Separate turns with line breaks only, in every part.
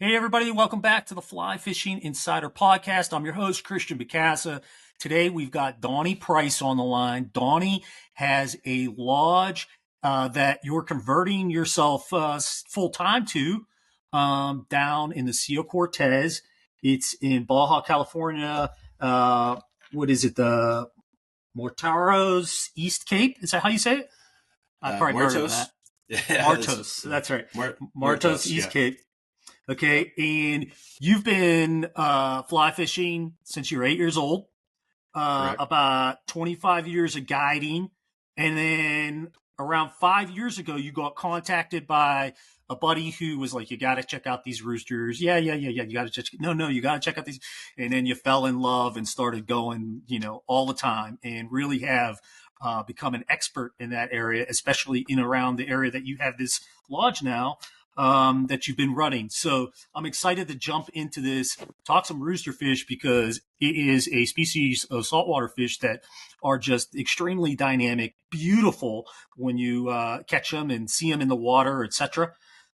Hey, everybody, welcome back to the Fly Fishing Insider Podcast. I'm your host, Christian Bacasa. Today, we've got Donnie Price on the line. Donnie has a lodge that you're converting yourself full time to down in the Sea of Cortez. It's in Baja, California. What is it? The Mortaros East Cape? Is that how you say it? I probably murdered that.
Muertos. Yeah,
Martos. That's right. Martos
Muertos.
East
Yeah.
Cape.
Yep.
Okay, and you've been fly fishing since you were 8 years old.
Correct.
About 25 years of guiding, and then around 5 years ago, you got contacted by a buddy who was like, "You got to check out these roosters." Yeah. You got to check. No, you got to check out these. And then you fell in love and started going, all the time, and really have become an expert in that area, especially in around the area that you have this lodge now that you've been running. So I'm excited to jump into this, talk some rooster fish, because it is a species of saltwater fish that are just extremely dynamic, beautiful when you catch them and see them in the water, etc.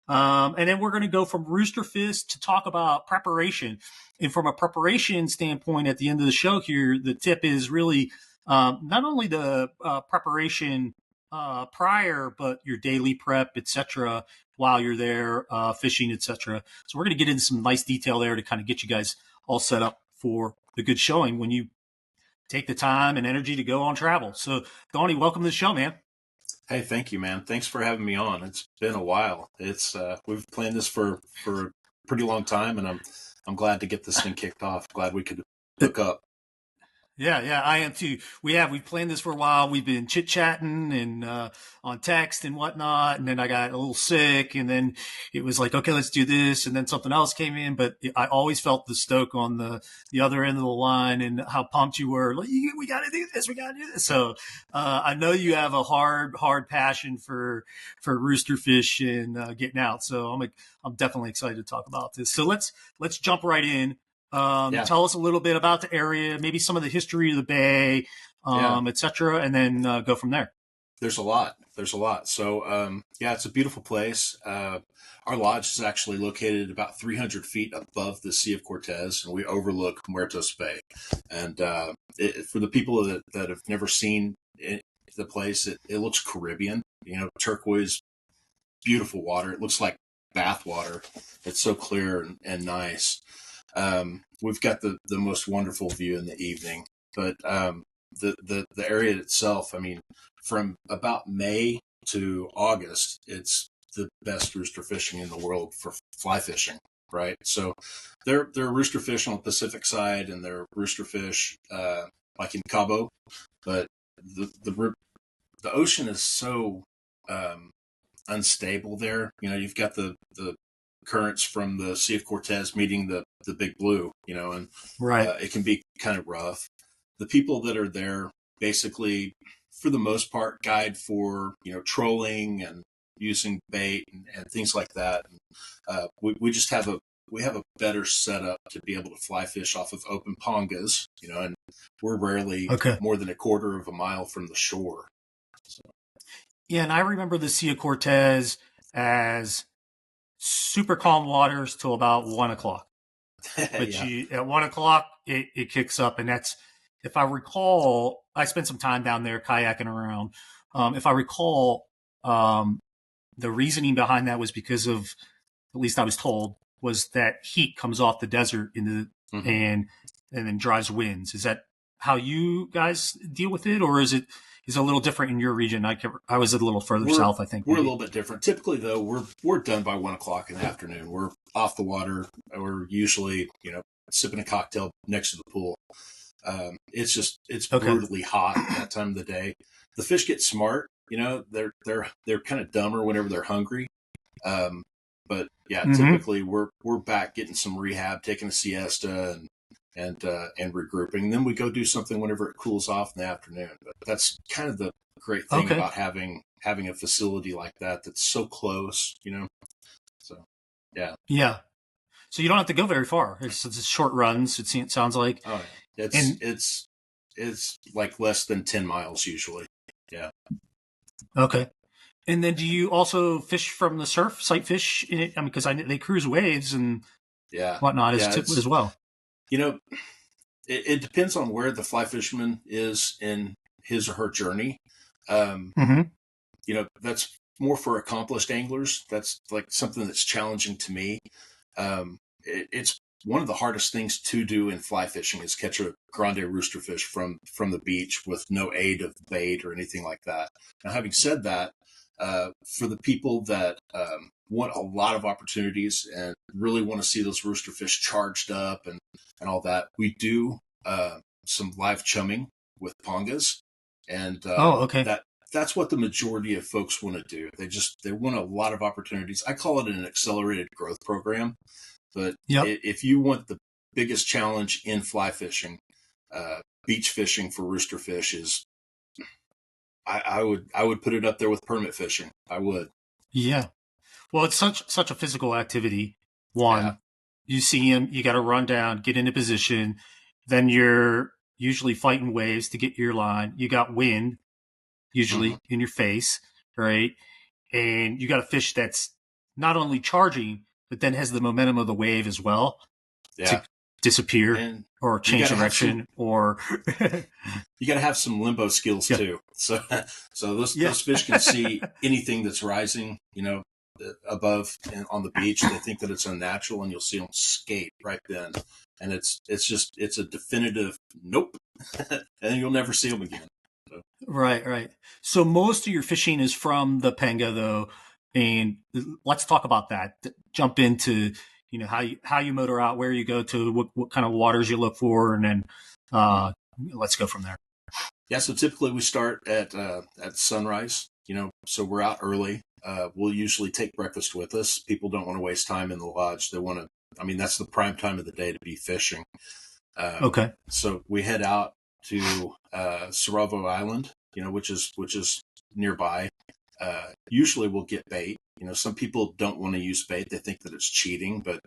And then we're going to go from rooster fish to talk about preparation. And from a preparation standpoint, at the end of the show here, the tip is really not only the preparation prior, but your daily prep, etc., while you're there fishing, etc. So we're going to get into some nice detail there to kind of get you guys all set up for the good showing when you take the time and energy to go on travel. So, Donnie, welcome to the show, man.
Hey, thank you, man. Thanks for having me on. It's been a while. It's we've planned this for a pretty long time, and I'm glad to get this thing kicked off. Glad we could hook up.
Yeah, I am too. We've planned this for a while. We've been chit chatting and on text and whatnot. And then I got a little sick, and then it was like, okay, let's do this. And then something else came in, but I always felt the stoke on the other end of the line and how pumped you were. Like, we got to do this. We got to do this. So I know you have a hard passion for rooster fish and getting out. So I'm definitely excited to talk about this. So let's jump right in.
Yeah,
Tell us a little bit about the area, maybe some of the history of the bay,
yeah.
et cetera, and then go from there.
There's a lot. There's a lot. So yeah, it's a beautiful place. Our lodge is actually located about 300 feet above the Sea of Cortez, and we overlook Muertos Bay. And for the people that have never seen the place, it looks Caribbean. Turquoise, beautiful water. It looks like bath water. It's so clear and nice. We've got the most wonderful view in the evening, but the area itself, I mean, from about May to August, it's the best rooster fishing in the world for fly fishing, right? So there are rooster fish on the Pacific side, and there are rooster fish like in Cabo, but the ocean is so unstable there. You've got the currents from the Sea of Cortez meeting the Big Blue, and
Right.
it can be kind of rough. The people that are there basically, for the most part, guide for trolling and using bait and things like that. And, we just have a better setup to be able to fly fish off of open pongas, and we're rarely
Okay.
more than a quarter of a mile from the shore. So.
Yeah, and I remember the Sea of Cortez as super calm waters till about 1 o'clock. But
Yeah.
at 1 o'clock, it kicks up, and that's, if I recall, I spent some time down there kayaking around. If I recall, the reasoning behind that was because of, at least I was told, was that heat comes off the desert
Mm-hmm.
and then drives winds. Is that how you guys deal with it, or is it a little different in your region? I was a little further south, I think.
We're a
Maybe.
little bit different. Typically, though, we're done by 1 o'clock in the afternoon. We're off the water. We're usually sipping a cocktail next to the pool. It's
Okay.
brutally hot at that time of the day. The fish get smart. They're kind of dumber whenever they're hungry. But yeah, typically we're back getting some rehab, taking a siesta, and regrouping. And then we go do something whenever it cools off in the afternoon. But that's kind of the great thing
Okay.
about having a facility like that that's so close. So yeah.
Yeah. So you don't have to go very far. It's short runs. It sounds like.
Oh yeah.
And
It's like less than 10 miles usually. Yeah.
okay. And then do you also fish from the surf, sight fish? I mean, because they cruise waves and
Yeah,
whatnot
yeah.
as
It's
well.
you know, it depends on where the fly fisherman is in his or her journey. Um,
Mm-hmm.
that's more for accomplished anglers. That's like something that's challenging to me. It's one of the hardest things to do in fly fishing is catch a grande rooster fish from the beach with no aid of bait or anything like that. Now, having said that, for the people that want a lot of opportunities and really want to see those rooster fish charged up and all that, we do some live chumming with pongas, and
Oh, okay.
that's what the majority of folks want to do. They want a lot of opportunities. I call it an accelerated growth program. But
Yep.
if you want the biggest challenge in fly fishing, beach fishing for rooster fish is I would put it up there with permit fishing. I would.
Yeah. Well, it's such a physical activity.
Yeah.
One, you see him, you got to run down, get into position. Then you're usually fighting waves to get your line. You got wind
Hmm.
usually in your face, right? And you got a fish that's not only charging, but then has the momentum of the wave as well to
Yeah.
disappear
And
or
you
change
got to have some
direction or
you got to have some limbo skills
yeah,
too. So so
yeah.
those fish can see anything that's rising, above and on the beach. They think that it's unnatural, and you'll see them skate right then. And it's a definitive nope, and you'll never see them again. So,
Right, right. So most of your fishing is from the Penga, though, and let's talk about that. Jump into how you motor out, where you go to, what kind of waters you look for, and then uh, let's go from there.
yeah, so typically we start at sunrise. So we're out early. We'll usually take breakfast with us. People don't want to waste time in the lodge. They want to. I mean, that's the prime time of the day to be fishing.
Okay.
So we head out to Saravo Island, which is nearby. Usually we'll get bait. Some people don't want to use bait; they think that it's cheating. But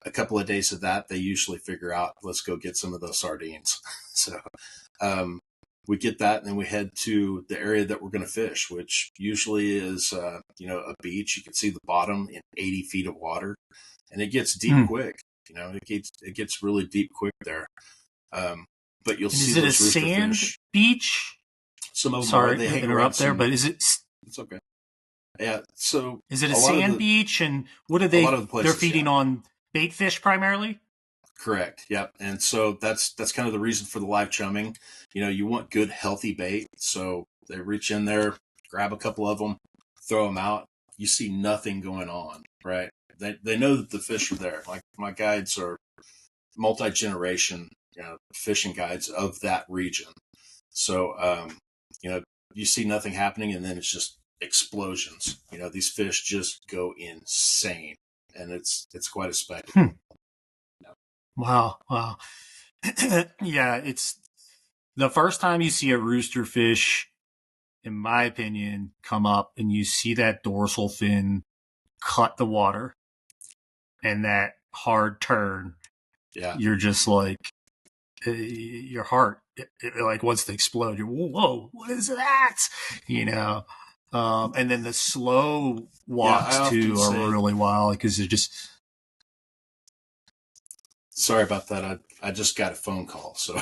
a couple of days of that, they usually figure out, let's go get some of those sardines. So um, we get that, and then we head to the area that we're going to fish, which usually is a beach. You can see the bottom in 80 feet of water, and it gets deep
Hmm.
quick. It gets really deep quick there. Um, but you'll
And
see
is it a
those rooster
sand
fish.
beach?
Some of them are.
Sorry
They
to
hang around
interrupt there,
some.
but
It's okay. Yeah. So
is it a
a lot of
sand
the
beach? And what are
a lot
they?
of the
They're
places, yeah.
feeding on bait fish primarily.
Correct. Yep. And so that's kind of the reason for the live chumming. You want good healthy bait. So they reach in there, grab a couple of them, throw them out. You see nothing going on, right? They know that the fish are there. Like my guides are multi-generation, fishing guides of that region. So you know, you see nothing happening, and then it's just explosions. These fish just go insane, and it's quite a
Hmm.
spectacle. Yeah.
Wow, wow. Yeah, it's the first time you see a rooster fish, in my opinion, come up and you see that dorsal fin cut the water and that hard turn,
Yeah.
you're just like, your heart like wants to explode. You're, whoa, what is that? You know? And then the slow
Yeah, I
walks
often
too are
say,
really wild because they're just,
sorry about that. I just got a phone call, so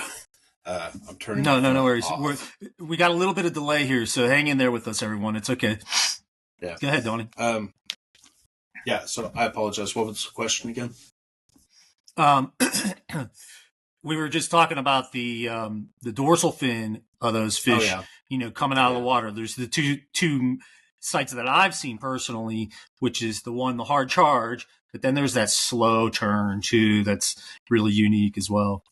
I'm turning my
no
phone
worries.
off.
We got a little bit of delay here, so hang in there with us, everyone. It's okay.
Yeah.
Go ahead, Donnie.
Um, yeah. So I apologize. What was the question again?
Um, we were just talking about the dorsal fin of those
Oh
fish,
yeah.
coming out of the
Yeah.
water. There's the two sites that I've seen personally, which is the hard charge, but then there's that slow turn too. That's really unique as well.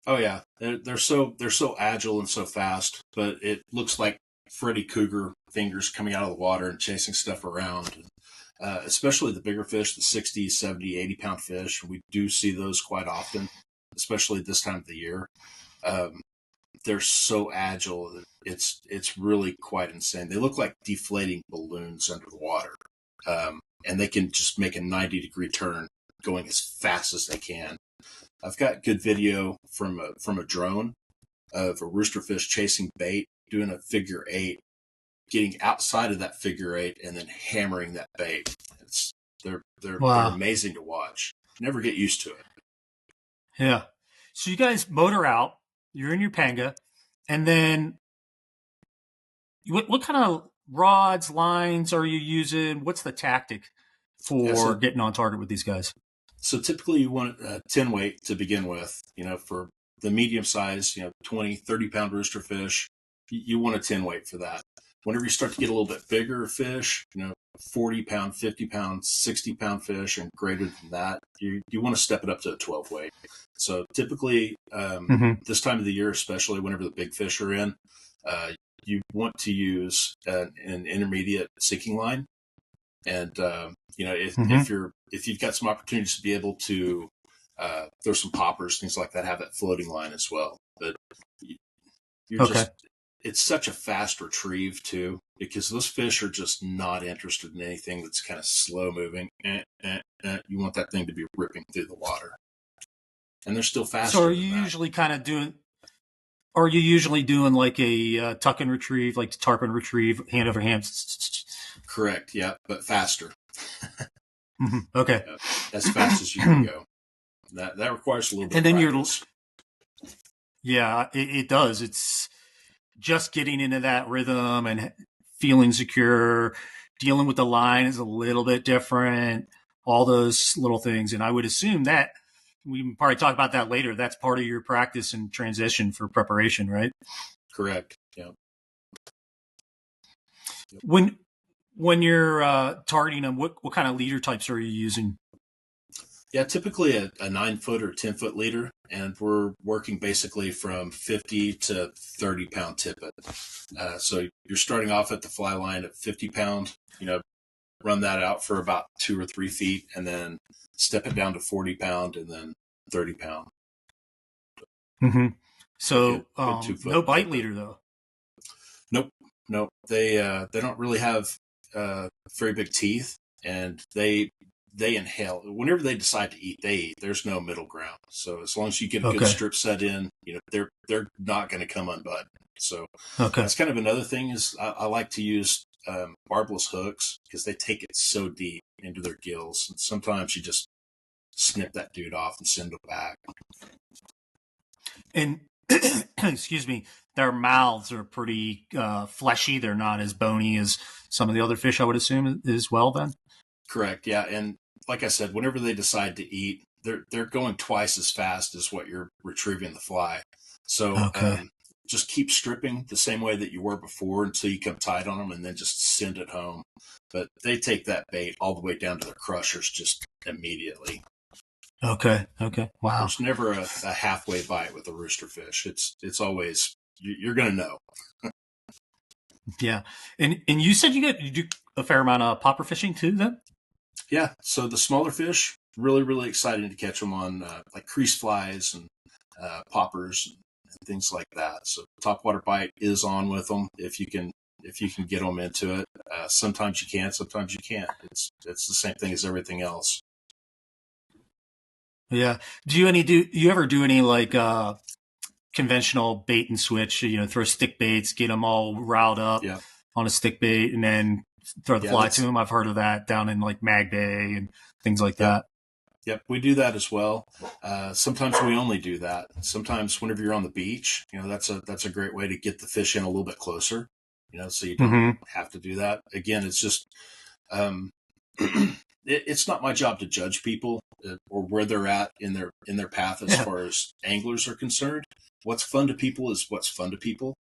Oh yeah. They're so agile and so fast, but it looks like Freddy Cougar fingers coming out of the water and chasing stuff around. Especially the bigger fish, the 60, 70, 80 pound fish. We do see those quite often, especially this time of the year. Um, they're so agile. It's really quite insane. They look like deflating balloons under the water, and they can just make a 90-degree turn going as fast as they can. I've got good video from a drone of a roosterfish chasing bait, doing a figure eight getting outside of that figure eight and then hammering that bait. They're
Wow.
amazing to watch. Never get used to it.
Yeah. So you guys motor out. You're in your panga, and then what kind of rods, lines are you using? What's the tactic
Yeah,
for getting on target with these guys?
so typically you want a 10 weight to begin with, for the medium size, 20, 30 pound rooster fish, you want a 10 weight for that. Whenever you start to get a little bit bigger fish, 40 pound, 50 pound, 60 pound fish and greater than that, you want to step it up to a 12 weight. So typically, this time of the year, especially whenever the big fish are in, you want to use an intermediate sinking line. And if you've got some opportunities to be able to throw some poppers, things like that, have that floating line as well. But it's such a fast retrieve too, because those fish are just not interested in anything that's kind of slow moving. You want that thing to be ripping through the water, and they're still faster.
So are you usually kind of doing? Are you usually doing like a tuck and retrieve, like tarpon retrieve, hand over hand?
Correct. Yeah, but faster.
Okay.
As fast as you can go. That requires a little bit. And then practice.
It does. It's just getting into that rhythm and feeling secure. Dealing with the line is a little bit different. All those little things, and I would assume that we can probably talk about that later. That's part of your practice and transition for preparation, right?
Correct. Yeah.
When you're targeting them, what kind of leader types are you using?
Yeah, typically a 9-foot or 10-foot leader, and we're working basically from 50 to 30 pound tippet. So you're starting off at the fly line at 50 pound, run that out for about 2 or 3 feet, and then step it down to 40 pound and then 30 pound.
Mm-hmm. So no bite tippet. Leader though.
Nope. They don't really have very big teeth, and they inhale. Whenever they decide to eat, they eat. There's no middle ground. So as long as you get a good strip set in, they're not going to come unbuttoned. So that's kind of another thing is I like to use barbless hooks because they take it so deep into their gills. And sometimes you just snip that dude off and send them back.
And excuse me, their mouths are pretty fleshy. They're not as bony as some of the other fish, I would assume, as well then?
Correct, yeah. And like I said, whenever they decide to eat, they're going twice as fast as what you're retrieving the fly. So just keep stripping the same way that you were before until you come tight on them, and then just send it home. But they take that bait all the way down to their crushers just immediately.
Okay. Wow.
There's never a halfway bite with a rooster fish. It's always, you're going to know.
Yeah. And you said you do a fair amount of popper fishing too then?
Yeah. So the smaller fish, really, really exciting to catch them on like crease flies and poppers and things like that. So topwater bite is on with them if you can get them into it. Sometimes you can, sometimes you can't. It's the same thing as everything else.
Yeah. Do you ever do any like conventional bait and switch? Throw stick baits, get them all riled up on a stick bait, and then throw the fly to them. I've heard of that down in like Mag Bay and things like that.
Yep, we do that as well. Sometimes we only do that. Sometimes whenever you're on the beach, that's a great way to get the fish in a little bit closer. So you don't have to do that. Again, it's just it's not my job to judge people or where they're at in their path as far as anglers are concerned. What's fun to people is what's fun to people.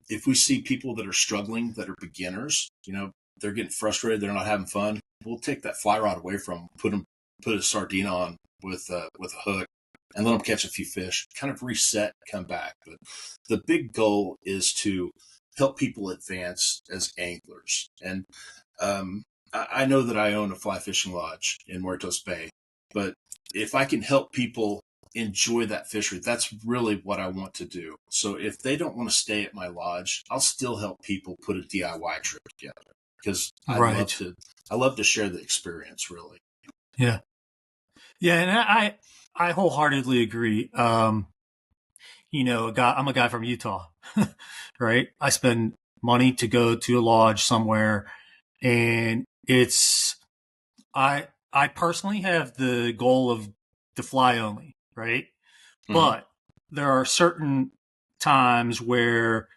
If we see people that are struggling, that are beginners, they're getting frustrated, they're not having fun, we'll take that fly rod away from them, put a sardine on with a hook, and let them catch a few fish, kind of reset, come back. But the big goal is to help people advance as anglers. And I know that I own a fly fishing lodge in Muertos Bay, but if I can help people enjoy that fishery, that's really what I want to do. So if they don't want to stay at my lodge, I'll still help people put a DIY trip together because I love to share the experience, really.
Yeah. And I wholeheartedly agree. I'm a guy from Utah, right? I spend money to go to a lodge somewhere, and I personally have the goal of the fly only, right?
Mm-hmm.
But there are certain times where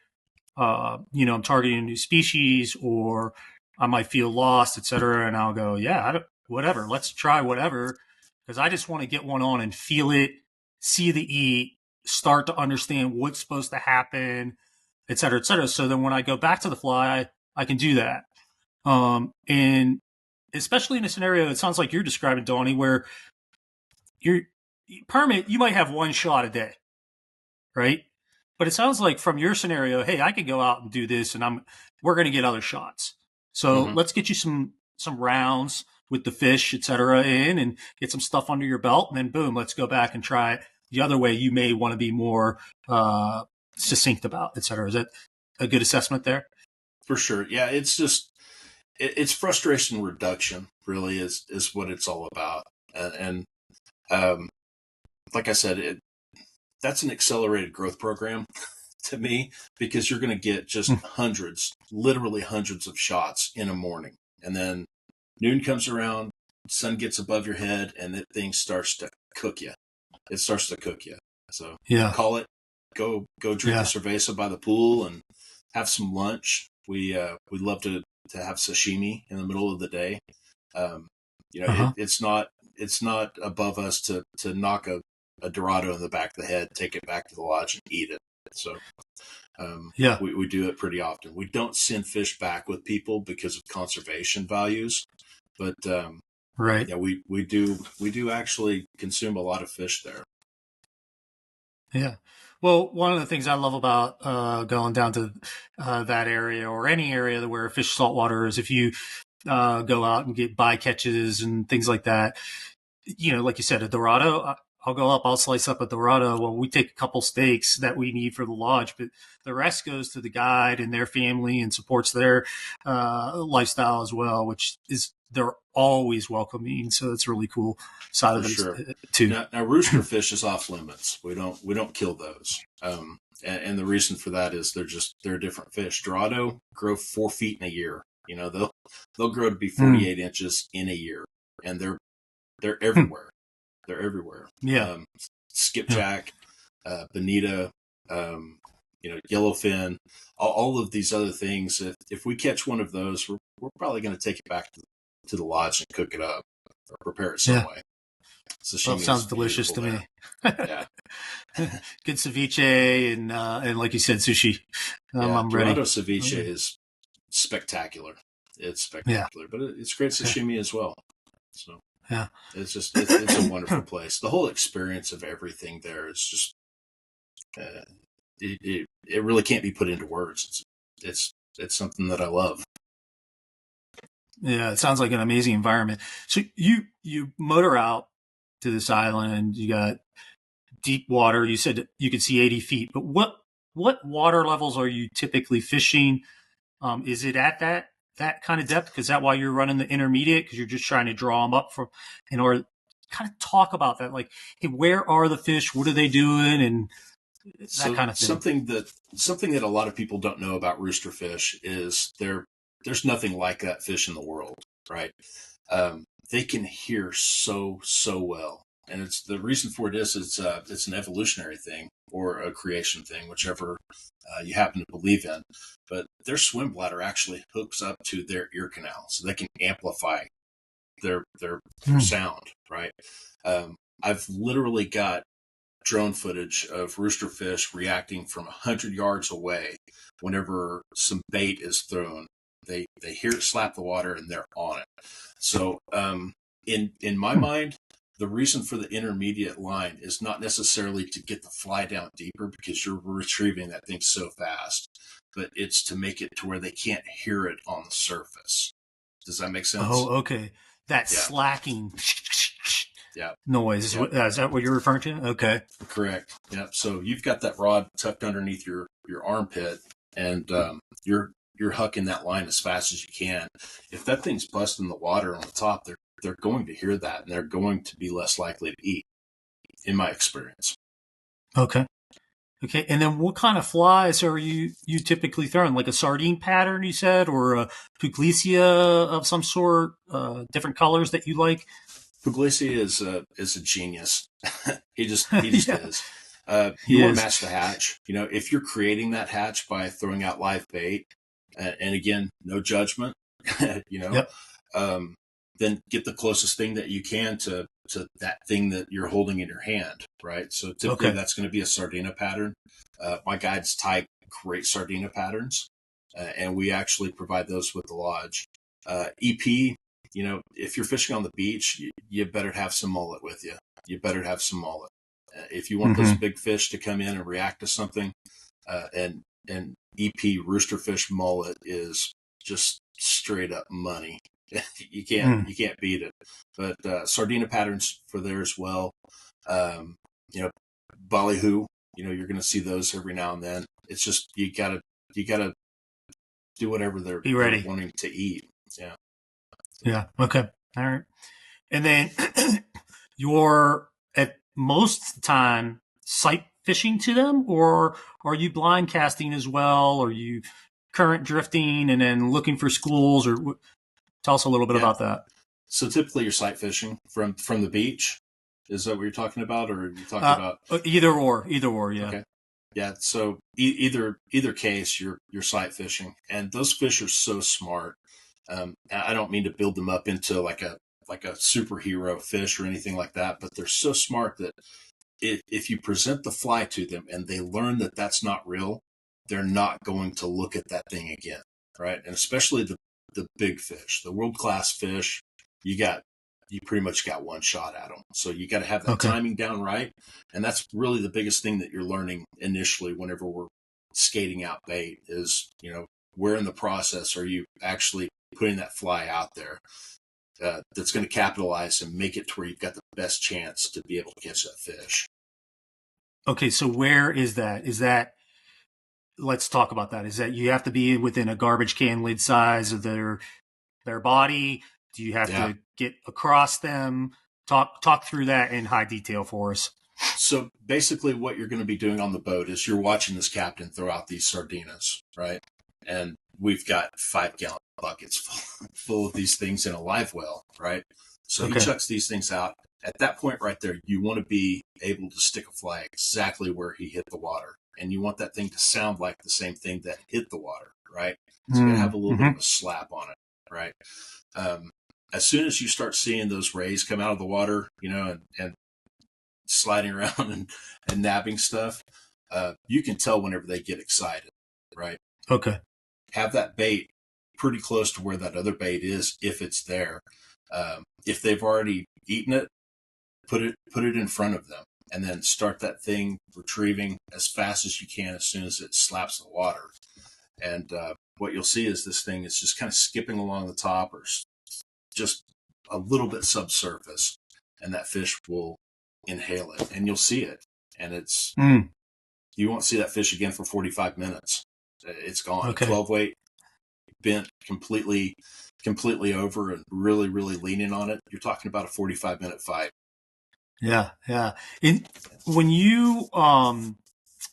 I'm targeting a new species, or I might feel lost, etc. And I'll go, yeah, whatever, let's try whatever, because I just want to get one on and feel it, see the eat, start to understand what's supposed to happen, etc., etc. So then when I go back to the fly, I can do that. And especially in a scenario, it sounds like you're describing, Donnie, where you're permit, you might have one shot a day, right? But it sounds like from your scenario, hey, I could go out and do this, and we're going to get other shots. So
Mm-hmm.
let's get you some rounds with the fish, et cetera, in, and get some stuff under your belt, and then boom, let's go back and try it the other way. You may want to be more succinct about, et cetera. Is that a good assessment there?
For sure. Yeah, it's just it's frustration reduction. Really is what it's all about. And like I said, that's an accelerated growth program to me, because you're going to get just hundreds, literally hundreds of shots in a morning, and then noon comes around, sun gets above your head, and that thing starts to cook you. It starts to cook you. So
Yeah.
call it. Go drink a cerveza by the pool and have some lunch. We love to have sashimi in the middle of the day. It's not above us to knock a Dorado in the back of the head, take it back to the lodge, and eat it. So we do it pretty often. We don't send fish back with people because of conservation values, but
right.
yeah, we do actually consume a lot of fish there.
Yeah. Well, one of the things I love about going down to that area, or any area where fish saltwater, is if you go out and get bycatches and things like that. Like you said, a Dorado, I'll go up, I'll slice up a Dorado. Well, we take a couple steaks that we need for the lodge, but the rest goes to the guide and their family and supports their lifestyle as well, which is, they're always welcoming. So it's really cool side of
For
them
sure.
too.
Now rooster fish is off limits. We don't kill those. And the reason for that is they're different fish. Dorado grow 4 feet in a year. They'll grow to be 48 inches in a year, and they're everywhere. They're everywhere.
Yeah.
Skipjack, bonita, yellowfin, all of these other things. If we catch one of those, we're probably going to take it back to the lodge and cook it up or prepare it some way.
Well, sounds delicious to me.
Yeah.
Good ceviche and like you said, sushi. I'm ready.
Dorado ceviche is spectacular. It's spectacular, but it's great sashimi as well. So
yeah,
it's a wonderful place. The whole experience of everything there is just it really can't be put into words. It's something that I love.
Yeah, it sounds like an amazing environment. So you motor out to this island. You got deep water. You said you could see 80 feet, but what water levels are you typically fishing? Is it at that kind of depth? Is that why you're running the intermediate? Because you're just trying to draw them up in order. Kind of talk about that, like, hey, where are the fish? What are they doing? And that kind of thing.
Something that a lot of people don't know about rooster fish is there's nothing like that fish in the world, right? They can hear so well, and it's the reason for it is it's an evolutionary thing or a creation thing, whichever you happen to believe in. But their swim bladder actually hooks up to their ear canal, so they can amplify their sound, right? I've literally got drone footage of rooster fish reacting from 100 yards away whenever some bait is thrown. They hear it slap the water and they're on it. So in my mind, the reason for the intermediate line is not necessarily to get the fly down deeper because you're retrieving that thing so fast, but it's to make it to where they can't hear it on the surface. Does that make sense?
Oh, okay. That slacking noise.
Yep.
Is that what you're referring to? Okay.
Correct. Yep. So you've got that rod tucked underneath your armpit, and you're hucking that line as fast as you can. If that thing's busting the water on the top, they're going to hear that, and they're going to be less likely to eat, in my experience.
Okay. Okay, and then what kind of flies are you typically throwing? Like a sardine pattern, you said, or a pugliese of some sort? Different colors that you like?
Puglisi is a genius. He just
Yeah,
is. You
he
want to
is.
match the hatch. If you're creating that hatch by throwing out live bait, and again, no judgment. you know,
Yep.
um, then get the closest thing that you can to that thing that you're holding in your hand, right? So typically
Okay.
that's going to be a sardina pattern. My guides tie great sardina patterns, and we actually provide those with the lodge. EP, if you're fishing on the beach, you better have some mullet with you. You better have some mullet. If you want those
Mm-hmm.
big fish to come in and react to something, and EP roosterfish mullet is just straight up money. you can't
Mm.
you can't beat it. But sardina patterns for there as well. Um, you know, ballyhoo. You're going to see those every now and then. It's just you gotta do whatever
Be
they're
ready.
wanting to eat. Yeah.
Yeah. Okay. All right. And then you're at most time sight fishing to them, or are you blind casting as well? Are you current drifting and then looking for schools? Or tell us a little bit
Yeah.
about that.
So typically you're sight fishing from the beach. Is that what you're talking about, or are you talking
Uh,
about?
either or, yeah.
Okay. Yeah. So either case, you're sight fishing, and those fish are so smart. I don't mean to build them up into like a superhero fish or anything like that, but they're so smart that if you present the fly to them and they learn that that's not real, they're not going to look at that thing again, right? And especially the big fish, the world class fish, you pretty much got one shot at them. So you got to have that
Okay.
timing down right, and that's really the biggest thing that you're learning initially whenever we're skating out bait is where in the process are you actually putting that fly out there that's going to capitalize and make it to where you've got the best chance to be able to catch that fish.
Okay. So where is that? Is that, let's talk about that. Is that you have to be within a garbage can lid size of their body? Do you have
Yeah.
to get across them? Talk through that in high detail for us.
So basically, what you're going to be doing on the boat is you're watching this captain throw out these sardinas, right? And we've got 5 gallon buckets full of these things in a live well, right? So he
Okay.
chucks these things out. At that point right there, you want to be able to stick a fly exactly where he hit the water. And you want that thing to sound like the same thing that hit the water, right? So you got to have a little bit
Mm-hmm.
of a slap on it, right? Um, as soon as you start seeing those rays come out of the water, and sliding around and nabbing stuff, you can tell whenever they get excited, right?
Okay.
Have that bait pretty close to where that other bait is if it's there. If they've already eaten it, put it in front of them, and then start that thing retrieving as fast as you can as soon as it slaps the water. And what you'll see is this thing is just kind of skipping along the top or just a little bit subsurface, and that fish will inhale it, and you'll see it, and
Mm.
you won't see that fish again for 45 minutes. It's gone.
Okay.
12 weight bent completely over and really really leaning on it. You're talking about a 45-minute fight.
Yeah. Yeah. In when you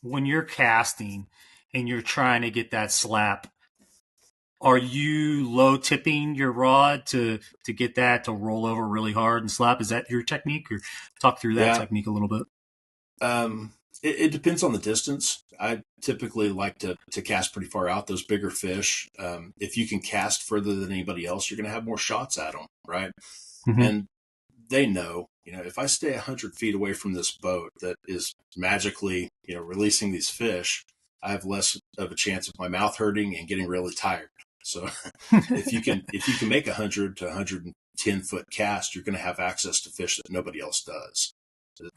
when you're casting and you're trying to get that slap, are you low tipping your rod to get that to roll over really hard and slap? Is that your technique, or talk through that
Yeah.
technique a little bit?
It depends on the distance. I typically like to cast pretty far out those bigger fish. If you can cast further than anybody else, you're going to have more shots at them, right?
Mm-hmm.
And they know, if I stay 100 feet away from this boat that is magically, releasing these fish, I have less of a chance of my mouth hurting and getting really tired. So if you can make 100 to 110 foot cast, you're going to have access to fish that nobody else does.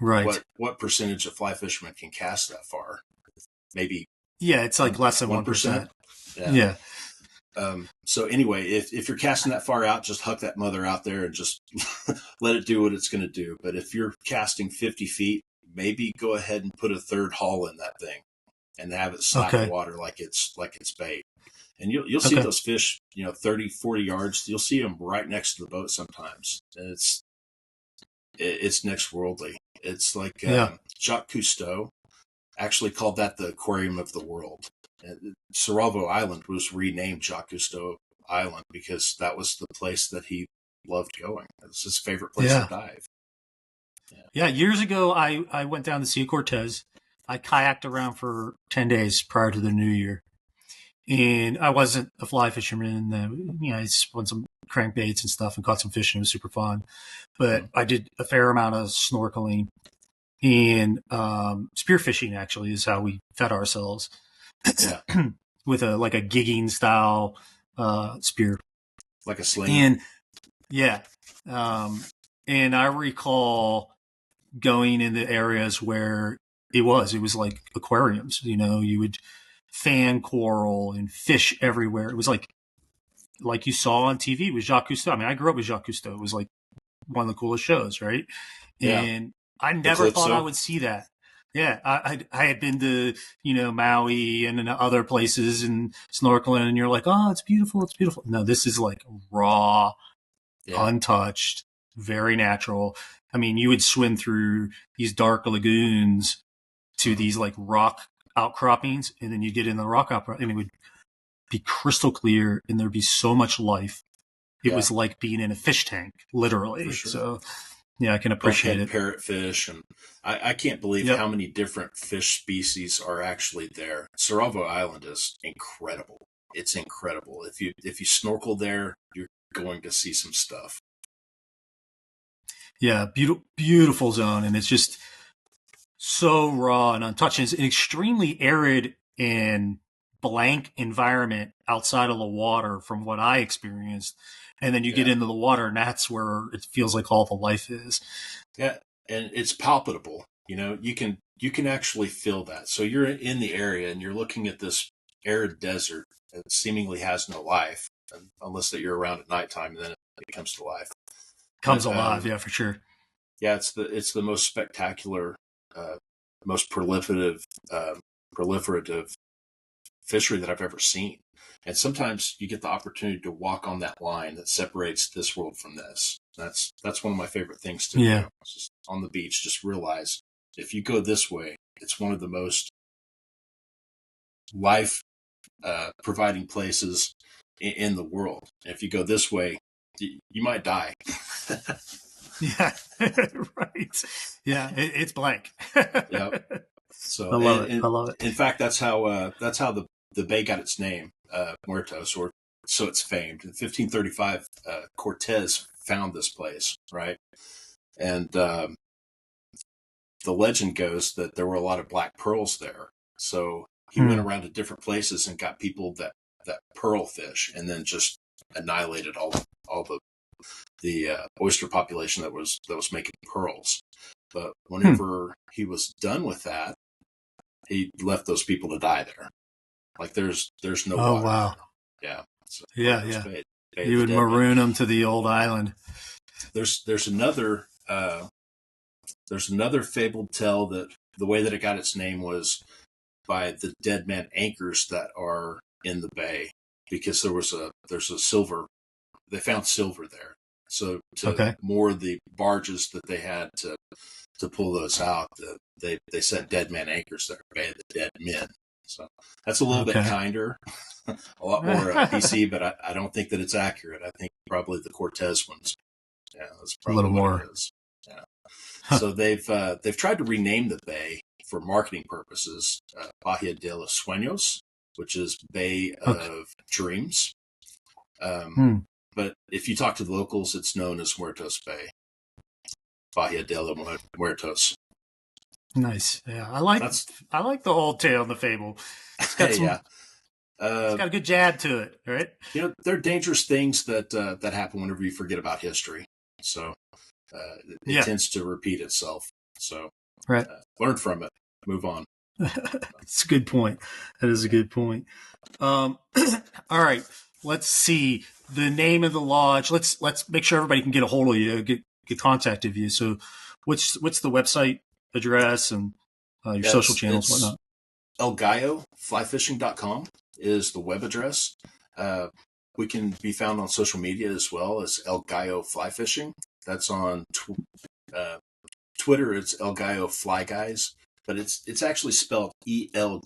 Right.
What percentage of fly fishermen can cast that far? Maybe
Yeah, it's like less than
1%.
1%.
Yeah.
Yeah.
So anyway, if you're casting that far out, just huck that mother out there and just let it do what it's going to do. But if you're casting 50 feet, maybe go ahead and put a third haul in that thing and have it slap the
Okay.
water like it's bait. And you'll see
Okay.
those fish, 30, 40 yards. You'll see them right next to the boat sometimes. And it's next worldly. It's like
Yeah.
Jacques Cousteau. actually called that the Aquarium of the World. Cerralvo Island was renamed Jacques Cousteau Island because that was the place that he loved going. It was his favorite place to
Yeah.
dive.
Yeah. Years ago, I went down to Sea Cortez. I kayaked around for 10 days prior to the new year. And I wasn't a fly fisherman. I spun some crankbaits and stuff and caught some fish, and it was super fun. But I did a fair amount of snorkeling and spearfishing. Actually, is how we fed ourselves.
Yeah.
With a gigging style spear,
like a sling.
And yeah, and I recall going in the areas where it was like aquariums. You would fan coral and fish everywhere. It was like you saw on TV. It was Jacques Cousteau. I mean, I grew up with Jacques Cousteau. It was like one of the coolest shows, right?
Yeah.
And I never thought I would see that. Yeah, I had been to Maui and other places and snorkeling, and you're like, oh, it's beautiful, it's beautiful. No, this is like raw, untouched, very natural. I mean, you would swim through these dark lagoons to these like rock outcroppings, and then you get in the rock outcropping, and it would be crystal clear, and there'd be so much life. It was like being in a fish tank, literally.
For sure.
So. Yeah, I can appreciate it.
Parrotfish, and I can't believe how many different fish species are actually there. Cerralvo Island is incredible. It's incredible. If you snorkel there, you're going to see some stuff.
Yeah, beautiful zone, and it's just so raw and untouched. It's an extremely arid and blank environment outside of the water, from what I experienced. And then you get into the water, and that's where it feels like all the life is.
Yeah, and it's palpable. You can actually feel that. So you're in the area, and you're looking at this arid desert that seemingly has no life, unless that you're around at nighttime, and then it comes to life.
Comes alive, yeah, for sure.
Yeah, it's the most spectacular, most proliferative fishery that I've ever seen. And sometimes you get the opportunity to walk on that line that separates this world from this. That's one of my favorite things to do. Just on the beach, just realize if you go this way, it's one of the most life providing places in the world. And if you go this way, you might die.
Yeah, right. Yeah, it's blank.
Yep. So
I love it.
In fact, that's how the bay got its name, Muertos, or so it's famed. In 1535, Cortez found this place, right? And the legend goes that there were a lot of black pearls there. So he went around to different places and got people that pearl fish, and then just annihilated all the oyster population that was making pearls. But whenever he was done with that, he left those people to die there. Like there's no water.
Oh, wow.
Yeah. So,
yeah.
Bay
You would maroon them to the old island.
There's another fabled tale that the way that it got its name was by the dead man anchors that are in the bay, because there's a silver. They found silver there. So to moor the barges that they had to pull those out, they set dead man anchors there, bay the dead men. So that's a little bit kinder, a lot more PC, but I don't think that it's accurate. I think probably the Cortez ones. Yeah, that's probably
a little more.
It is. Yeah. So they've tried to rename the bay for marketing purposes, Baja de los Sueños, which is Bay of Dreams. But if you talk to the locals, it's known as Muertos Bay, Baja de los Muertos.
Nice. Yeah, I like the old tale and the fable. It's got it's got a good jab to it, right?
There are dangerous things that happen whenever you forget about history. So it tends to repeat itself. So learn from it. Move on.
That's a good point. That is a good point. All right. Let's see the name of the lodge. Let's make sure everybody can get a hold of you, get contact of you. So what's the website address and your social channels, whatnot?
ElGalloFlyFishing.com is the web address. We can be found on social media as well as El Gallo Fly Fishing. That's on Twitter. It's El Gallo Fly Guys. but it's actually spelled Elgallo.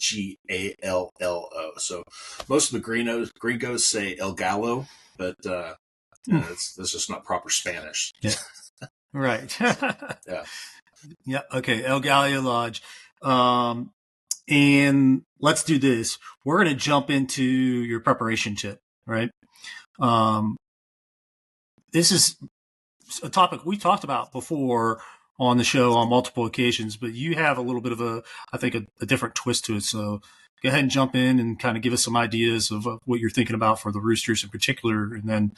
So most of the gringos say El Gallo, but that's just not proper Spanish.
Yeah. Right.
Yeah.
Yeah. Okay. El Gallo Lodge. And let's do this. We're going to jump into your preparation tip, right? This is a topic we talked about before on the show on multiple occasions, but you have a little bit of I think, a different twist to it. So go ahead and jump in and kind of give us some ideas of what you're thinking about for the roosters in particular, and then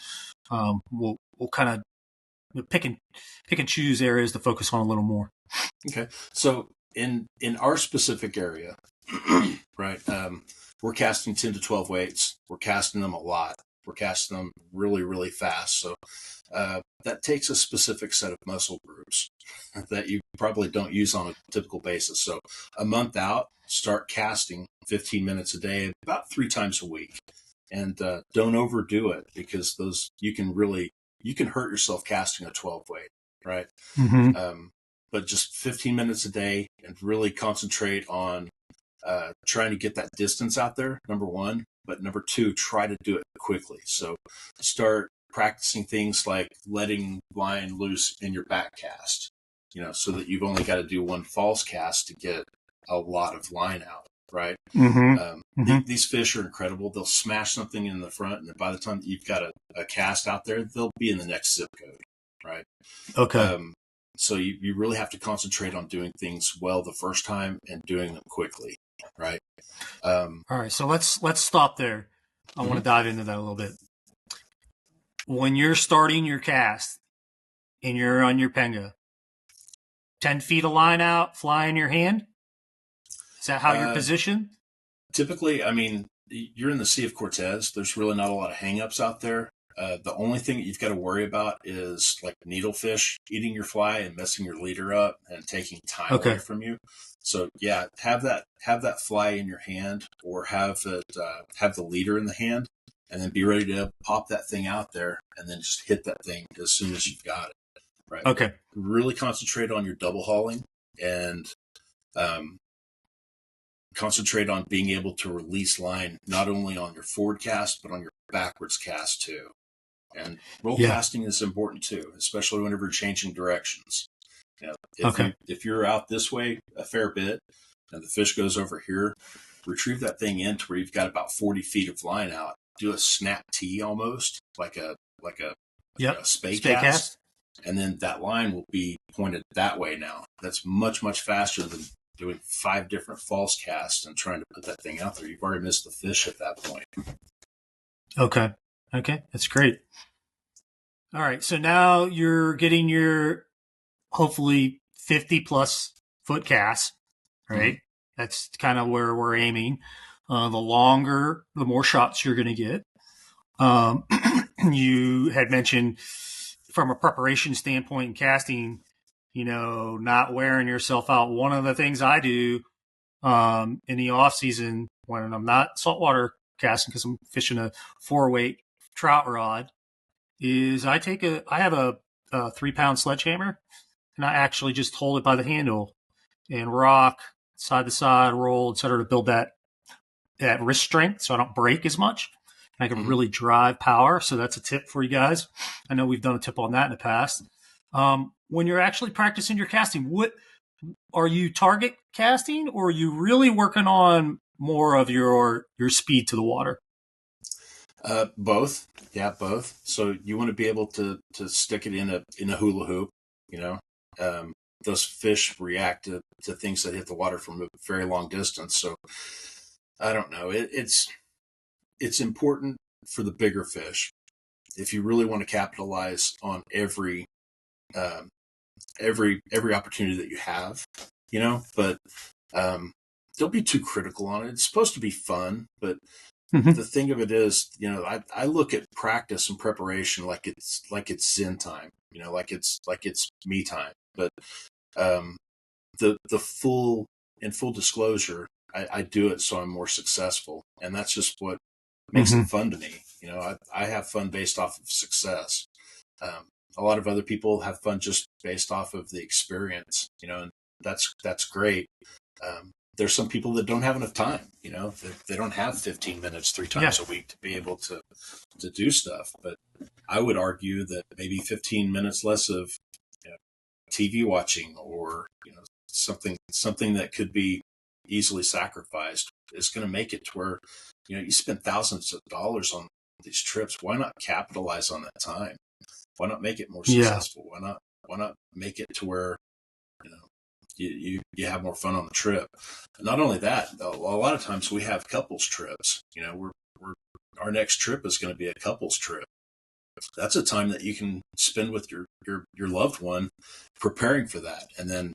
we'll kind of pick and choose areas to focus on a little more.
Okay. So in our specific area, right, we're casting 10 to 12 weights. We're casting them a lot. We're casting them really, really fast. So that takes a specific set of muscle groups that you probably don't use on a typical basis. So a month out, start casting 15 minutes a day, about 3 times a week. And don't overdo it, because you can hurt yourself casting a 12 weight, right?
Mm-hmm.
But just 15 minutes a day, and really concentrate on trying to get that distance out there, number one. But number two, try to do it quickly. So start practicing things like letting line loose in your back cast, so that you've only got to do one false cast to get a lot of line out, right?
Mm-hmm.
These fish are incredible. They'll smash something in the front, and by the time you've got a cast out there, they'll be in the next zip code, right?
Okay.
So you really have to concentrate on doing things well the first time and doing them quickly, right?
All right. So let's stop there. I want to dive into that a little bit. When you're starting your cast and you're on your penga, 10 feet of line out, fly in your hand? Is that how you're positioned?
Typically, I mean, you're in the Sea of Cortez. There's really not a lot of hangups out there. The only thing that you've got to worry about is like needlefish eating your fly and messing your leader up and taking time away from you. So yeah, have that fly in your hand, or have the leader in the hand, and then be ready to pop that thing out there, and then just hit that thing as soon as you've got it. Right.
Okay.
Really concentrate on your double hauling, and concentrate on being able to release line not only on your forward cast, but on your backwards cast too. And roll casting is important too, especially whenever you're changing directions. If you're out this way a fair bit and the fish goes over here, retrieve that thing in to where you've got about 40 feet of line out. Do a snap T almost, like a spay cast. And then that line will be pointed that way now. That's much, much faster than doing 5 different false casts and trying to put that thing out there. You've already missed the fish at that point.
Okay. That's great. All right. So now you're getting your hopefully 50 plus foot cast, right? Mm-hmm. That's kind of where we're aiming. The longer, the more shots you're going to get. You had mentioned from a preparation standpoint in casting, not wearing yourself out. One of the things I do in the off season when I'm not saltwater casting, because I'm fishing a 4-weight trout rod, is I have a 3-pound sledgehammer, and I actually just hold it by the handle and rock side to side, roll, etc., to build that wrist strength so I don't break as much. And I can really drive power. So that's a tip for you guys. I know we've done a tip on that in the past. When you're actually practicing your casting, what are you target casting, or are you really working on more of your speed to the water?
Both. Yeah, both. So you want to be able to stick it in a hula hoop, those fish react to things that hit the water from a very long distance. So I don't know. It's important for the bigger fish. If you really want to capitalize on every opportunity that you have, but don't be too critical on it. It's supposed to be fun, but the thing of it is, I look at practice and preparation like it's Zen time, like it's me time. But the full disclosure, I do it so I'm more successful, and that's just what makes it fun to me. I have fun based off of success. A lot of other people have fun just based off of the experience, and that's great. There's some people that don't have enough time, they don't have 15 minutes 3 times a week to be able to do stuff. But I would argue that maybe 15 minutes less of TV watching, or something that could be easily sacrificed, is going to make it to where you spend thousands of dollars on these trips. Why not capitalize on that time? Why not make it more successful? Why not make it to where you have more fun on the trip? And not only that, a lot of times we have couples trips. Our next trip is going to be a couples trip. That's a time that you can spend with your loved one, preparing for that, and then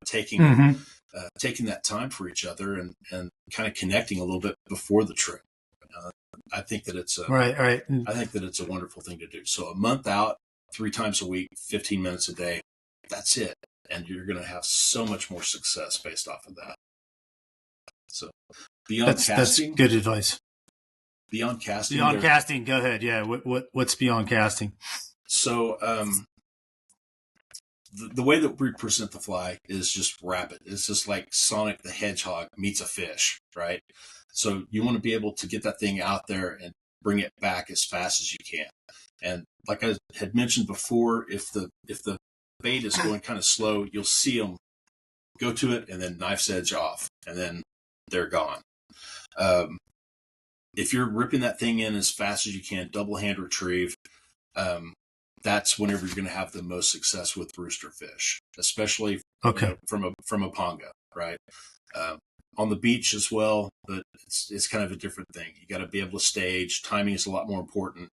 taking that time for each other, and kind of connecting a little bit before the trip. I think that it's
right.
I think that it's a wonderful thing to do. So a month out, 3 times a week, 15 minutes a day, that's it. And you're going to have so much more success based off of that. So beyond casting,
that's good advice.
Beyond casting,
go ahead. Yeah. What's beyond casting?
So, the way that we present the fly is just rapid. It's just like Sonic the Hedgehog meets a fish, right? So you want to be able to get that thing out there and bring it back as fast as you can. And like I had mentioned before, if the bait is going kind of slow, you'll see them go to it and then knife's edge off, and then they're gone. If you're ripping that thing in as fast as you can, double hand retrieve, that's whenever you're going to have the most success with rooster fish, especially from a ponga, right? On the beach as well, but it's kind of a different thing. You got to be able to stage. Timing is a lot more important.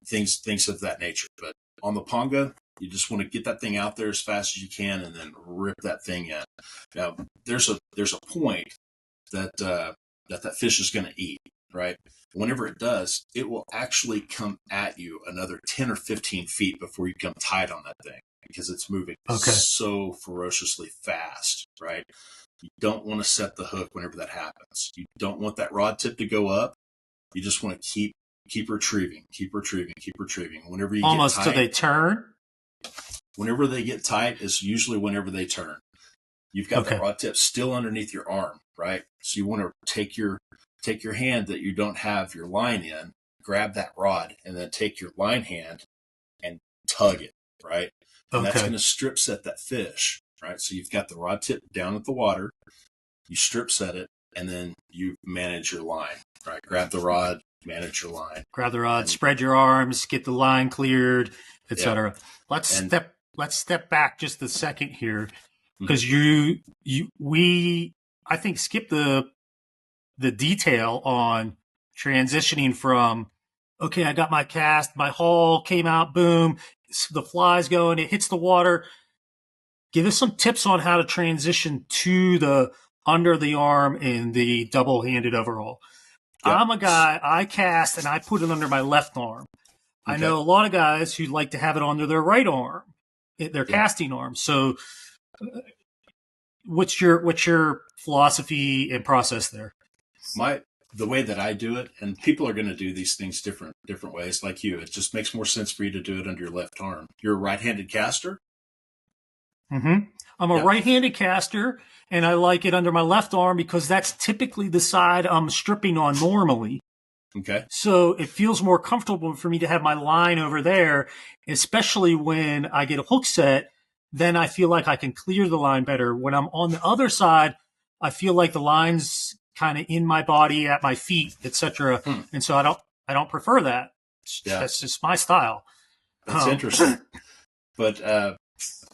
Things of that nature. But on the ponga, you just want to get that thing out there as fast as you can, and then rip that thing in. Now, there's a point that fish is going to eat, right? Whenever it does, it will actually come at you another 10 or 15 feet before you come tight on that thing, because it's moving so ferociously fast, right? You don't want to set the hook whenever that happens. You don't want that rod tip to go up. You just want to keep retrieving. Whenever you
almost
get tight,
till they turn.
Whenever they get tight is usually whenever they turn. You've got the rod tip still underneath your arm, right? So you want to take your hand that you don't have your line in, grab that rod, and then take your line hand and tug it, right? And that's going to strip set that fish, right? So you've got the rod tip down at the water, you strip set it, and then you manage your line, right? Grab the rod, manage your line.
Grab the rod, spread your arms, get the line cleared, etc. Let's step back just a second here, because I think skip the detail on transitioning from, I got my cast, my haul came out, boom, the fly's going, it hits the water. Give us some tips on how to transition to the under the arm and the double-handed overhaul. Yep. I'm a guy, I cast and I put it under my left arm. I know a lot of guys who like to have it under their right arm, their casting arm. So what's your philosophy and process there?
The way that I do it, and people are going to do these things different ways, like you. It just makes more sense for you to do it under your left arm. You're a right-handed caster?
Mm-hmm. I'm a right-handed caster, and I like it under my left arm because that's typically the side I'm stripping on normally.
Okay.
So it feels more comfortable for me to have my line over there, especially when I get a hook set. Then I feel like I can clear the line better. When I'm on the other side, I feel like the line's kind of in my body, at my feet, etc. And so I don't prefer that. That's just my style.
That's interesting. But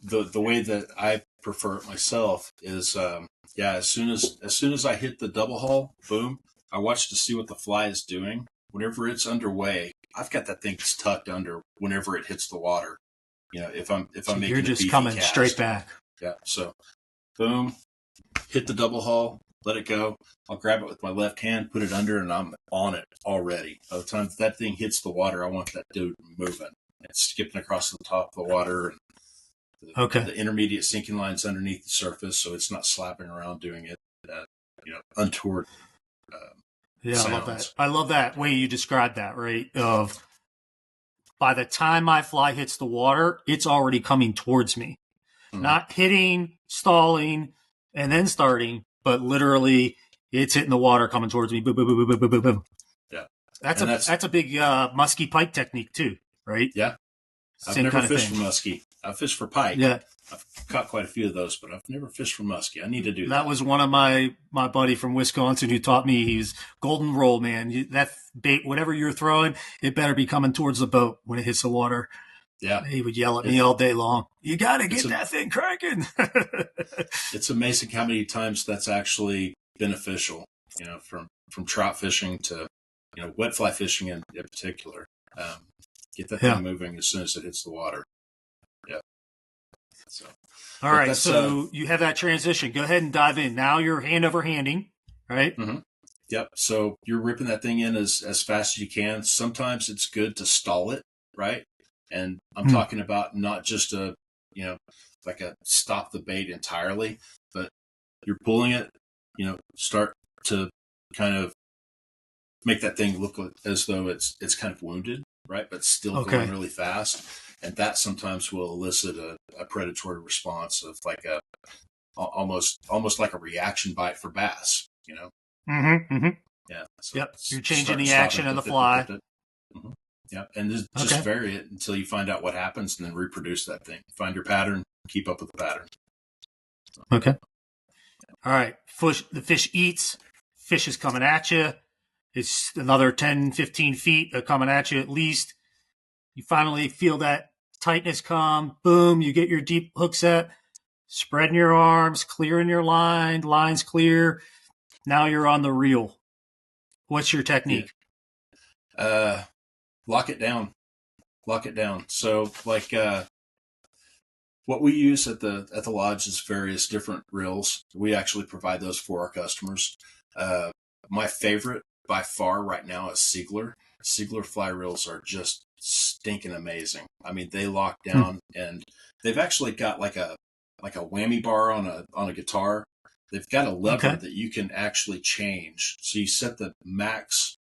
the way that I prefer it myself is as soon as I hit the double haul, boom, I watch to see what the fly is doing. Whenever it's underway, I've got that thing tucked under whenever it hits the water. If I'm making
you're just
a beefy
coming
cast.
straight back.
Yeah. So boom, hit the double haul, let it go. I'll grab it with my left hand, put it under, and I'm on it already. By the time that thing hits the water, I want that dude moving. It's skipping across the top of the water, and the intermediate sinking line's underneath the surface, so it's not slapping around doing it. Untoward. Sounds.
I love that. I love that way you described that, right? Of by the time my fly hits the water, it's already coming towards me. Not hitting, stalling, and then starting, but literally it's hitting the water coming towards me. Boom, boom, boom, boom, boom, boom, boom.
Yeah.
That's a big musky pike technique too, right?
Yeah. I've
Same
never
kind of
fished
thing.
for muskie. I've fished for pike.
Yeah.
I've caught quite a few of those, but I've never fished for muskie. I need to do that.
That was one of my buddy from Wisconsin who taught me. He's golden roll, man. That bait, whatever you're throwing, it better be coming towards the boat when it hits the water.
Yeah.
He would yell at me all day long. You got to get that thing cranking.
It's amazing how many times that's actually beneficial, from trout fishing to, wet fly fishing in particular. Get that thing moving as soon as it hits the water. Yeah. So,
all right. So you have that transition. Go ahead and dive in. Now you're hand over handing, right?
Mm-hmm. Yep. So you're ripping that thing in as fast as you can. Sometimes it's good to stall it, right? And I'm talking about not just like a stop the bait entirely, but you're pulling it, start to kind of make that thing look as though it's kind of wounded, right? But still going really fast. And that sometimes will elicit a predatory response of like almost like a reaction bite for bass,
Mm-hmm. Mm-hmm.
Yeah. So
yep. You're changing the action of the fly.
Mm-hmm. Yeah. And just vary it until you find out what happens and then reproduce that thing. Find your pattern, keep up with the pattern.
Okay. All right. The fish eats. Fish is coming at you. It's another 10, 15 feet coming at you at least. You finally feel that tightness come. Boom. You get your deep hook set. Spreading your arms, clearing your line. Line's clear. Now you're on the reel. What's your technique?
Lock it down. So like what we use at the lodge is various different reels. We actually provide those for our customers. My favorite by far right now is Siegler. Siegler fly reels are just stinking amazing. I mean, they lock down and they've actually got like a whammy bar on a guitar. They've got a lever that you can actually change. So you set the max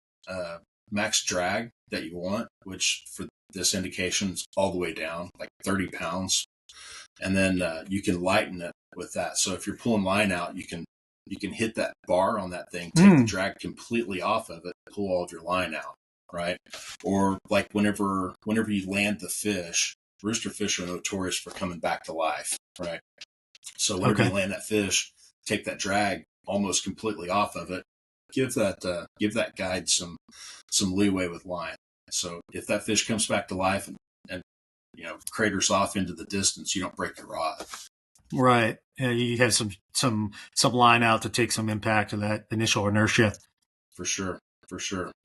drag that you want, which for this indication is all the way down, like 30 pounds. And then you can lighten it with that. So if you're pulling line out, you can hit that bar on that thing, take the drag completely off of it, pull all of your line out, right? Or like whenever you land the fish, rooster fish are notorious for coming back to life, right? So whenever you land that fish, take that drag almost completely off of it. Give that guide some leeway with line. So if that fish comes back to life and craters off into the distance, you don't break your rod.
Right. Yeah, you have some line out to take some impact of that initial inertia.
For sure.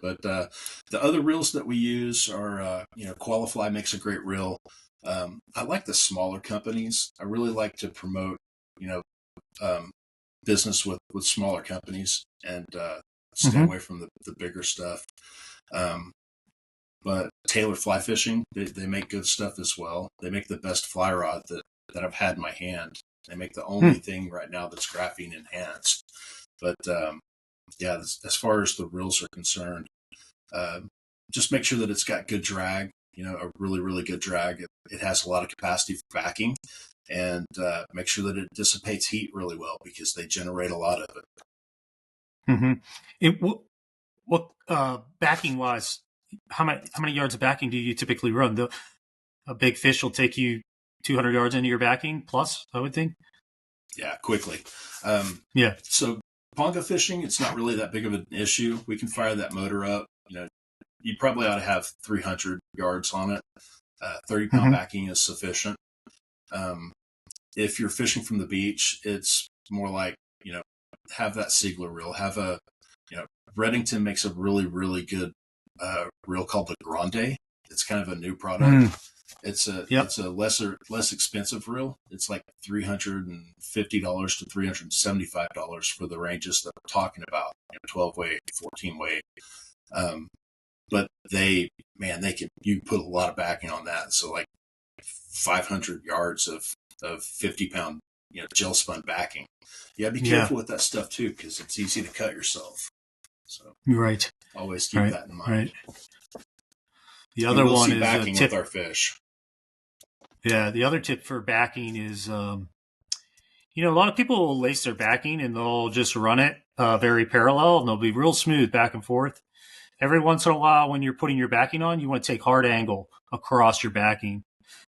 But the other reels that we use are Qualifly makes a great reel. I like the smaller companies. I really like to promote business with smaller companies and stay away from the bigger stuff. But Taylor Fly Fishing, they make good stuff as well. They make the best fly rod that I've had in my hand. They make the only thing right now that's graphene enhanced. But as far as the reels are concerned, just make sure that it's got good drag, a really, really good drag. It has a lot of capacity for backing, and make sure that it dissipates heat really well because they generate a lot of it.
What backing wise, how many yards of backing do you typically run? A big fish will take you 200 yards into your backing plus, I would think.
Yeah, quickly. So ponga fishing, it's not really that big of an issue. We can fire that motor up. You probably ought to have 300 yards on it. 30-pound backing is sufficient. If you're fishing from the beach, it's more like, have that Siegler reel. Have a, Reddington makes a really, really good reel called the Grande. It's kind of a new product. It's a less expensive reel. It's like $350 to $375 for the ranges that we're talking about, 12 weight, 14 weight. But you can put a lot of backing on that. So like 500 yards of 50-pound, gel spun backing. You gotta be careful with that stuff too, because it's easy to cut yourself. So always keep that in mind.
Right. The other one is
backing with our fish.
Yeah, the other tip for backing is You know, a lot of people will lace their backing and they'll just run it very parallel and they'll be real smooth back and forth. Every once in a while, when you're putting your backing on, you want to take hard angle across your backing.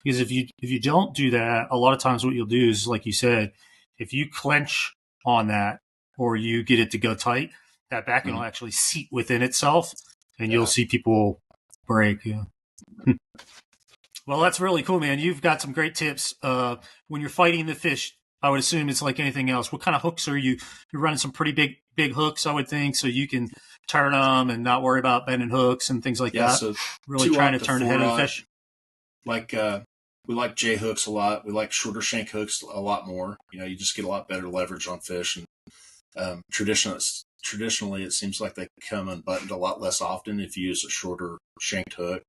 Because if you don't do that, a lot of times what you'll do is, like you said, if you clench on that or you get it to go tight, that backing will actually seat within itself, and you'll see people break. Yeah. Well, that's really cool, man. You've got some great tips. When you're fighting the fish, I would assume it's like anything else. What kind of hooks are you? You're running some pretty big hooks, I would think, so you can turn them and not worry about bending hooks and things like that.
So
really trying to turn the head of the fish.
Like we like J hooks a lot. We like shorter shank hooks a lot more. You know, you just get a lot better leverage on fish. And traditionally, it seems like they come unbuttoned a lot less often if you use a shorter shanked hook.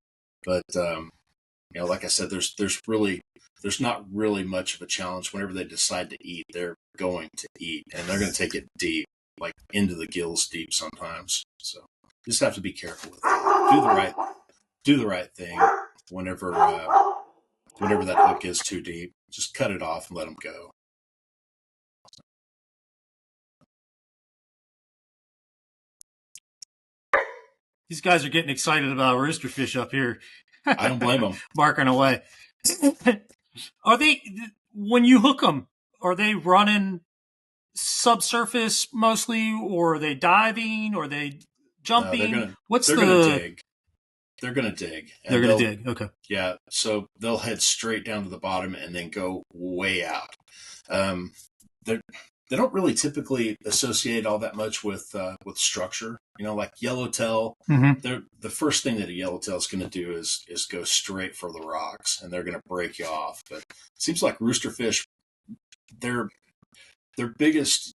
But you know, like I said, there's not really much of a challenge. Whenever they decide to eat, they're going to eat, and they're going to take it deep, like into the gills deep sometimes. So you just have to be careful with it. Do the right thing whenever that hook is too deep. Just cut it off and let them go.
These guys are getting excited about roosterfish up here.
I don't blame them.
Barking away. Are they, when you hook them, are they running subsurface mostly, or are they diving, or are they jumping?
They're gonna dig. They're gonna dig.
They're gonna dig. Okay.
Yeah. So they'll head straight down to the bottom and then go way out. They don't really typically associate all that much with structure. You know, like yellowtail. Mm-hmm. The first thing that a yellowtail is going to do is go straight for the rocks, and they're going to break you off. But it seems like roosterfish, their biggest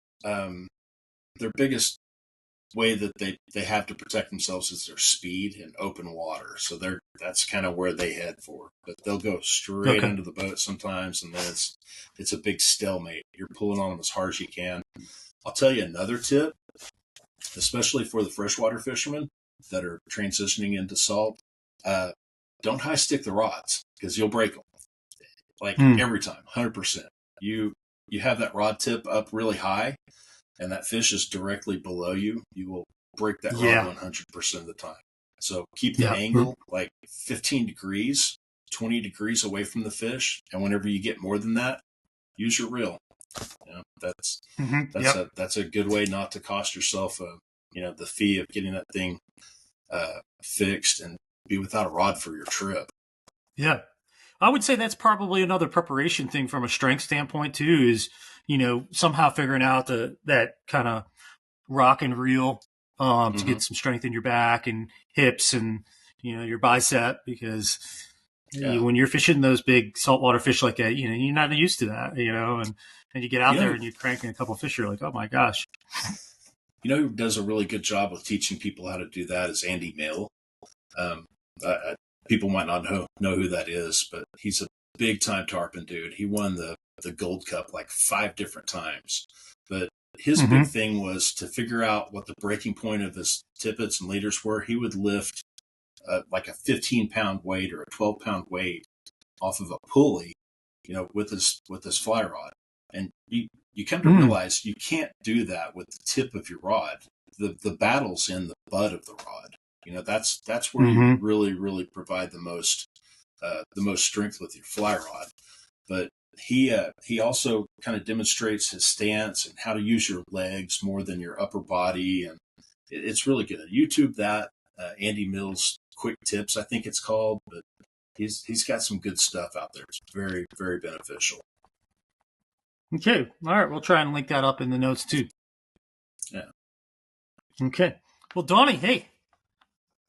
way that they have to protect themselves is their speed in open water. So that's kind of where they head for. But they'll go straight into the boat sometimes, and then it's a big stalemate. You're pulling on them as hard as you can. I'll tell you another tip, especially for the freshwater fishermen that are transitioning into salt. Don't high stick the rods, because you'll break them. Like every time, 100%. You have that rod tip up really high, and that fish is directly below you, you will break that rod 100% of the time. So keep the angle like 15 degrees, 20 degrees away from the fish, and whenever you get more than that, use your reel. You know, that's a good way not to cost yourself the fee of getting that thing fixed and be without a rod for your trip.
Yeah. I would say that's probably another preparation thing from a strength standpoint too, is, you know, somehow figuring out that kind of rock and reel to get some strength in your back and hips and, you know, your bicep, because when you're fishing those big saltwater fish like that, you know, you're not used to that, you know, and you get out there and you're cranking a couple of fish, you're like, oh my gosh.
You know who does a really good job with teaching people how to do that is Andy Mill. People might not know who that is, but he's a big time tarpon dude. He won the Gold Cup like 5 different times. But his big thing was to figure out what the breaking point of his tippets and leaders were. He would lift like a 15-pound weight or a 12-pound weight off of a pulley, you know, with his fly rod. And you come to realize you can't do that with the tip of your rod. The battle's in the butt of the rod. You know, that's where you really, really provide the most strength with your fly rod. But he also kind of demonstrates his stance and how to use your legs more than your upper body, and it's really good. YouTube that Andy Mills Quick Tips, I think it's called, but he's got some good stuff out there. It's very, very beneficial.
Okay, all right, we'll try and link that up in the notes too.
Yeah.
Okay. Well, Donnie, hey,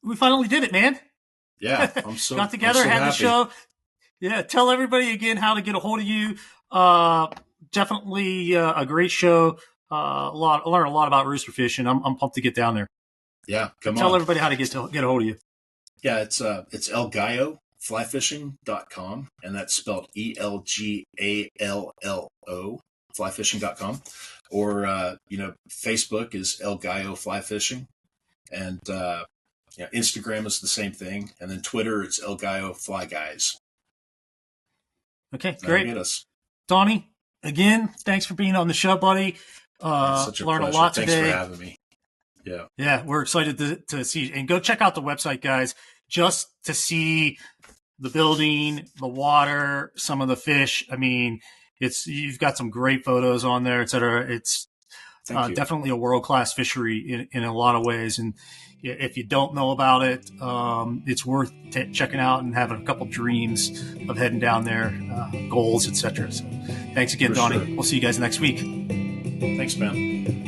we finally did it, man.
Yeah,
got together, had
happy.
the show. Yeah, tell everybody again how to get a hold of you. Definitely a great show. Learn a lot about rooster fishing. I'm pumped to get down there.
Yeah,
tell everybody how to get a hold of you.
Yeah, it's El Gallo flyfishing.com, and that's spelled ELGALLO flyfishing.com, or Facebook is El Gallo Fly Fishing, and Instagram is the same thing, and then Twitter it's El Gallo Fly Guys.
Okay, great.
Get us.
Donnie, again, thanks for being on the show, buddy.
Such a
Learned a
pleasure.
lot
Thanks
today.
for having me. Yeah.
Yeah, we're excited to see. And go check out the website, guys, just to see the building, the water, some of the fish. I mean, you've got some great photos on there, et cetera. It's definitely a world-class fishery in a lot of ways. And if you don't know about it, it's worth checking out and having a couple dreams of heading down there, goals, et cetera. So thanks again, Donnie. Sure. We'll see you guys next week.
Thanks, man.